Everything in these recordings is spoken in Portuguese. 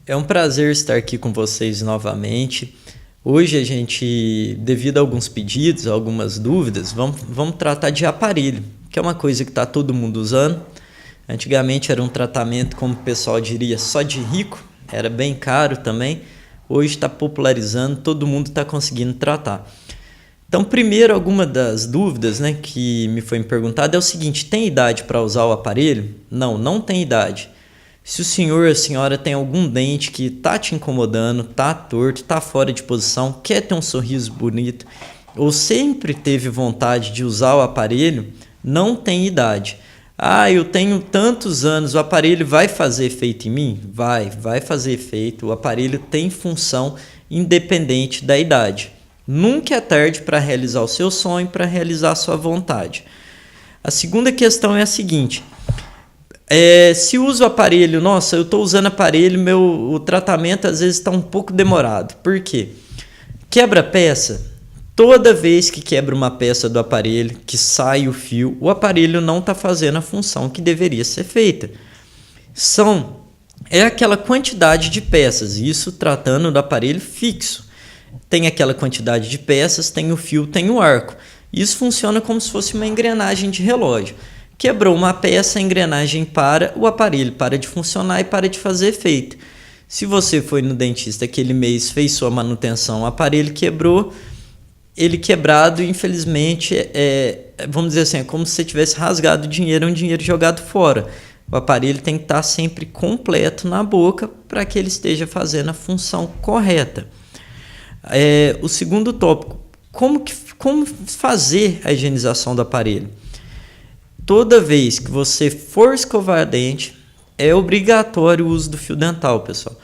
É um prazer estar aqui com vocês novamente. Hoje a gente, devido a alguns pedidos, algumas dúvidas, vamos tratar de aparelho, que é uma coisa que está todo mundo usando. Antigamente era um tratamento, como o pessoal diria, só de rico, era bem caro também. Hoje está popularizando, todo mundo está conseguindo tratar. Então, primeiro, alguma das dúvidas, que me foi perguntada é o seguinte: tem idade para usar o aparelho? Não, não tem idade. Se o senhor ou a senhora tem algum dente que está te incomodando, está torto, está fora de posição, quer ter um sorriso bonito, ou sempre teve vontade de usar o aparelho, não tem idade. Ah, eu tenho tantos anos, o aparelho vai fazer efeito em mim? Vai fazer efeito. O aparelho tem função independente da idade. Nunca é tarde para realizar o seu sonho, para realizar a sua vontade. A segunda questão é a seguinte: se usa o aparelho, nossa, eu estou usando aparelho, o tratamento às vezes está um pouco demorado. Por quê? Quebra peça. Toda vez que quebra uma peça do aparelho, que sai o fio, o aparelho não está fazendo a função que deveria ser feita. É aquela quantidade de peças, isso tratando do aparelho fixo. Tem aquela quantidade de peças, tem o fio, tem o arco. Isso funciona como se fosse uma engrenagem de relógio. Quebrou uma peça, a engrenagem para, o aparelho para de funcionar e para de fazer efeito. Se você foi no dentista aquele mês, fez sua manutenção, o aparelho quebrou, ele quebrado, infelizmente, vamos dizer assim, é como se você tivesse rasgado dinheiro, um dinheiro jogado fora. O aparelho tem que estar sempre completo na boca para que ele esteja fazendo a função correta. O segundo tópico: como fazer a higienização do aparelho? Toda vez que você for escovar dente, é obrigatório o uso do fio dental, pessoal.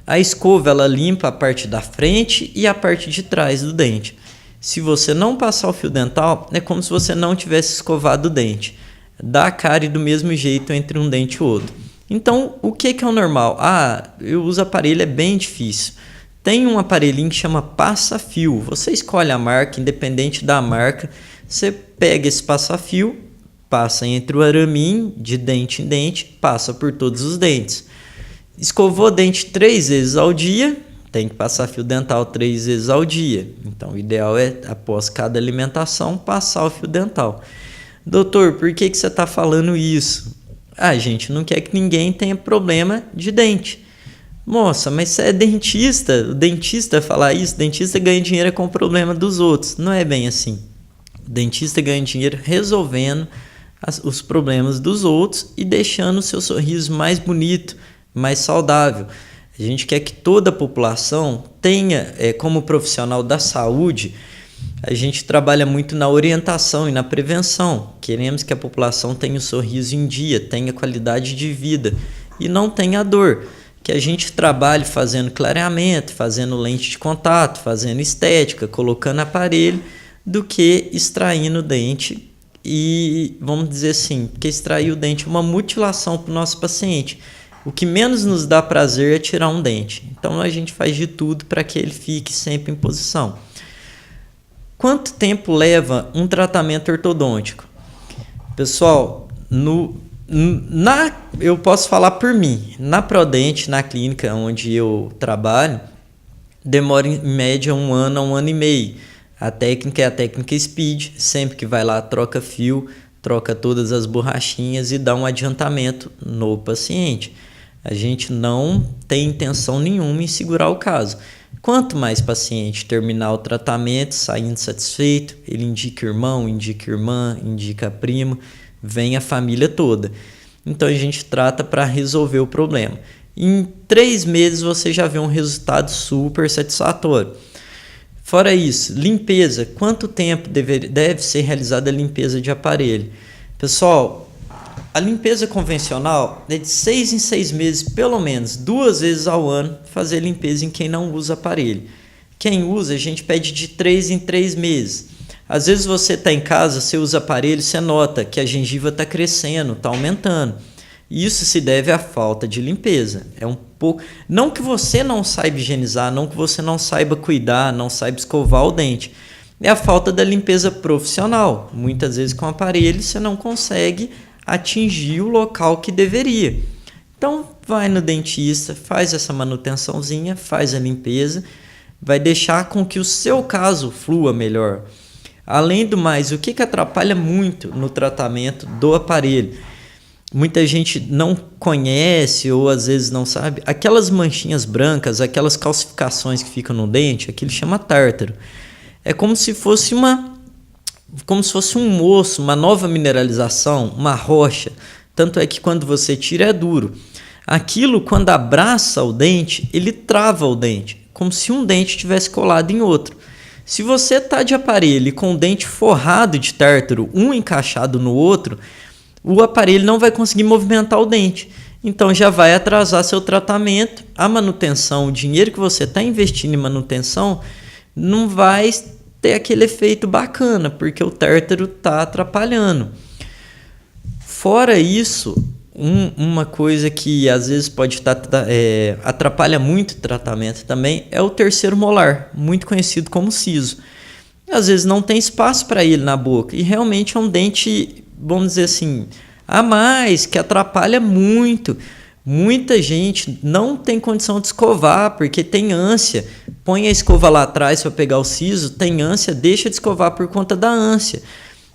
A escova, ela limpa a parte da frente e a parte de trás do dente. Se você não passar o fio dental, é como se você não tivesse escovado o dente. Dá cárie do mesmo jeito entre um dente e outro. Então, o que é o normal? Eu uso aparelho, é bem difícil. Tem um aparelhinho que chama passa-fio. Você escolhe a marca, independente da marca. Você pega esse passa-fio, passa entre o araminho, de dente em dente, passa por todos os dentes. Escovou o dente 3 vezes ao dia, tem que passar fio dental 3 vezes ao dia. Então, o ideal é, após cada alimentação, passar o fio dental. Doutor, por que você está falando isso? A gente não quer que ninguém tenha problema de dente. Moça, mas você é dentista? O dentista falar isso, o dentista ganha dinheiro com o problema dos outros. Não é bem assim. O dentista ganha dinheiro resolvendo os problemas dos outros e deixando o seu sorriso mais bonito, mais saudável. A gente quer que toda a população tenha, como profissional da saúde, a gente trabalha muito na orientação e na prevenção. Queremos que a população tenha o sorriso em dia, tenha qualidade de vida e não tenha dor. Que a gente trabalhe fazendo clareamento, fazendo lente de contato, fazendo estética, colocando aparelho, do que extraindo o dente. E vamos dizer assim, que extrair o dente é uma mutilação para o nosso paciente. O que menos nos dá prazer é tirar um dente. Então a gente faz de tudo para que ele fique sempre em posição. Quanto tempo leva um tratamento ortodôntico? Pessoal, eu posso falar por mim. Na Prodente, na clínica onde eu trabalho, demora em média 1 ano a 1 ano e meio. A técnica é a técnica Speed. Sempre que vai lá, troca fio, troca todas as borrachinhas e dá um adiantamento no paciente. A gente não tem intenção nenhuma em segurar o caso. Quanto mais paciente terminar o tratamento, saindo satisfeito, ele indica irmão, indica irmã, indica primo, vem a família toda. Então a gente trata para resolver o problema. Em 3 meses você já vê um resultado super satisfatório. Fora isso, limpeza. Quanto tempo deve ser realizada a limpeza de aparelho? Pessoal, a limpeza convencional é de 6 em 6 meses, pelo menos 2 vezes ao ano, fazer limpeza em quem não usa aparelho. Quem usa, a gente pede de 3 em 3 meses. Às vezes você está em casa, você usa aparelho, você nota que a gengiva está crescendo, está aumentando. Isso se deve à falta de limpeza. É um pouco. Não que você não saiba higienizar, não que você não saiba cuidar, não saiba escovar o dente. É a falta da limpeza profissional. Muitas vezes com aparelho você não consegue atingir o local que deveria. Então, vai no dentista, faz essa manutençãozinha, faz a limpeza, vai deixar com que o seu caso flua melhor. Além do mais, o que atrapalha muito no tratamento do aparelho? Muita gente não conhece ou às vezes não sabe. Aquelas manchinhas brancas, aquelas calcificações que ficam no dente, aquilo chama tártaro. É como se fosse um osso, uma nova mineralização, uma rocha. Tanto é que quando você tira é duro. Aquilo, quando abraça o dente, ele trava o dente, como se um dente tivesse colado em outro. Se você está de aparelho com o dente forrado de tártaro, um encaixado no outro, o aparelho não vai conseguir movimentar o dente. Então já vai atrasar seu tratamento, a manutenção, o dinheiro que você está investindo em manutenção não vai ter aquele efeito bacana, porque o tártaro está atrapalhando. Fora isso, uma coisa que às vezes pode atrapalha muito o tratamento também é o terceiro molar, muito conhecido como siso. Às vezes não tem espaço para ele na boca e realmente é um dente, vamos dizer assim, a mais, que atrapalha muito. Muita gente não tem condição de escovar porque tem ânsia. Põe a escova lá atrás para pegar o siso, tem ânsia, deixa de escovar por conta da ânsia.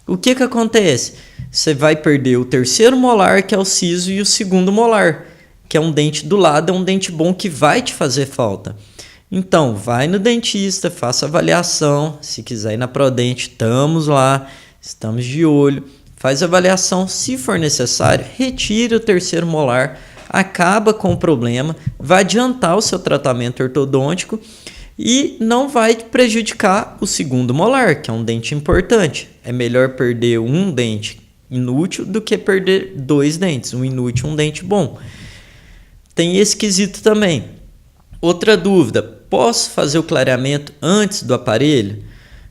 O que acontece? Você vai perder o terceiro molar, que é o siso, e o segundo molar, que é um dente do lado, é um dente bom que vai te fazer falta. Então, vai no dentista, faça avaliação. Se quiser ir na Prodente, estamos lá, estamos de olho. Faz avaliação, se for necessário, retire o terceiro molar, acaba com o problema, vai adiantar o seu tratamento ortodôntico e não vai prejudicar o segundo molar, que é um dente importante. É melhor perder um dente inútil do que perder dois dentes, um inútil e um dente bom. Tem esse quesito também. Outra dúvida, posso fazer o clareamento antes do aparelho?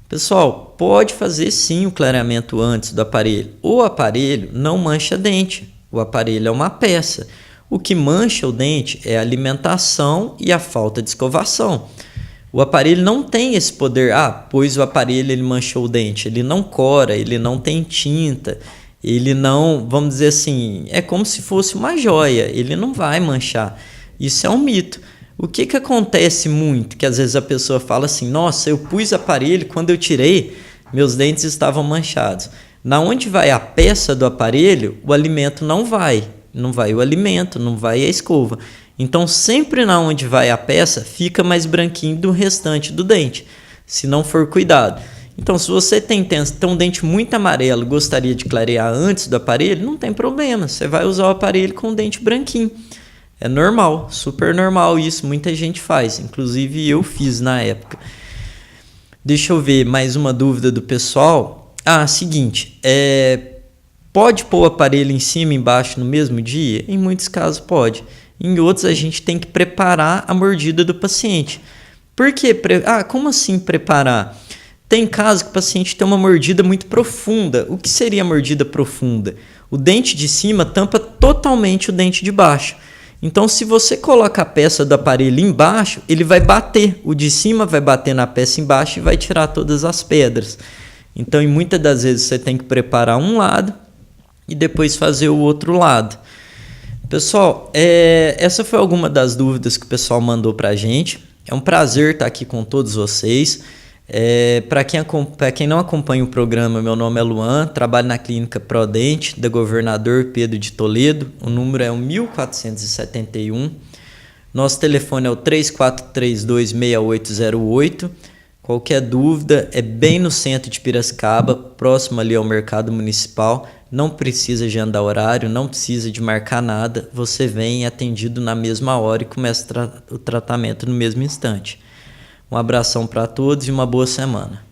Pessoal, pode fazer sim o clareamento antes do aparelho. O aparelho não mancha dente, o aparelho é uma peça. O que mancha o dente é a alimentação e a falta de escovação. O aparelho não tem esse poder, pois o aparelho ele manchou o dente, ele não cora, ele não tem tinta, ele não, vamos dizer assim, é como se fosse uma joia, ele não vai manchar. Isso é um mito. O que acontece muito, que às vezes a pessoa fala assim, nossa, eu pus aparelho, quando eu tirei, meus dentes estavam manchados. Na onde vai a peça do aparelho, o alimento não vai o alimento, não vai a escova. Então, sempre na onde vai a peça, fica mais branquinho do restante do dente, se não for cuidado. Então, se você tem um dente muito amarelo e gostaria de clarear antes do aparelho, não tem problema, você vai usar o aparelho com o dente branquinho. É normal, super normal isso, muita gente faz, inclusive eu fiz na época. Deixa eu ver mais uma dúvida do pessoal. Seguinte, pode pôr o aparelho em cima e embaixo no mesmo dia? Em muitos casos pode. Em outros a gente tem que preparar a mordida do paciente. Por quê? Como assim preparar? Tem casos que o paciente tem uma mordida muito profunda. O que seria a mordida profunda? O dente de cima tampa totalmente o dente de baixo. Então, se você coloca a peça do aparelho embaixo, ele vai bater. O de cima vai bater na peça embaixo e vai tirar todas as pedras. Então, em muitas das vezes, você tem que preparar um lado e depois fazer o outro lado. Pessoal, essa foi alguma das dúvidas que o pessoal mandou para a gente. É um prazer estar aqui com todos vocês. Para quem não acompanha o programa, meu nome é Luan, trabalho na clínica Prodente, da Governador Pedro de Toledo. O número é o 1471. Nosso telefone é o 3432-6808. Qualquer dúvida, é bem no centro de Piracicaba, próximo ali ao Mercado Municipal. Não precisa agendar horário, não precisa de marcar nada. Você vem atendido na mesma hora e começa o tratamento no mesmo instante. Um abração para todos e uma boa semana.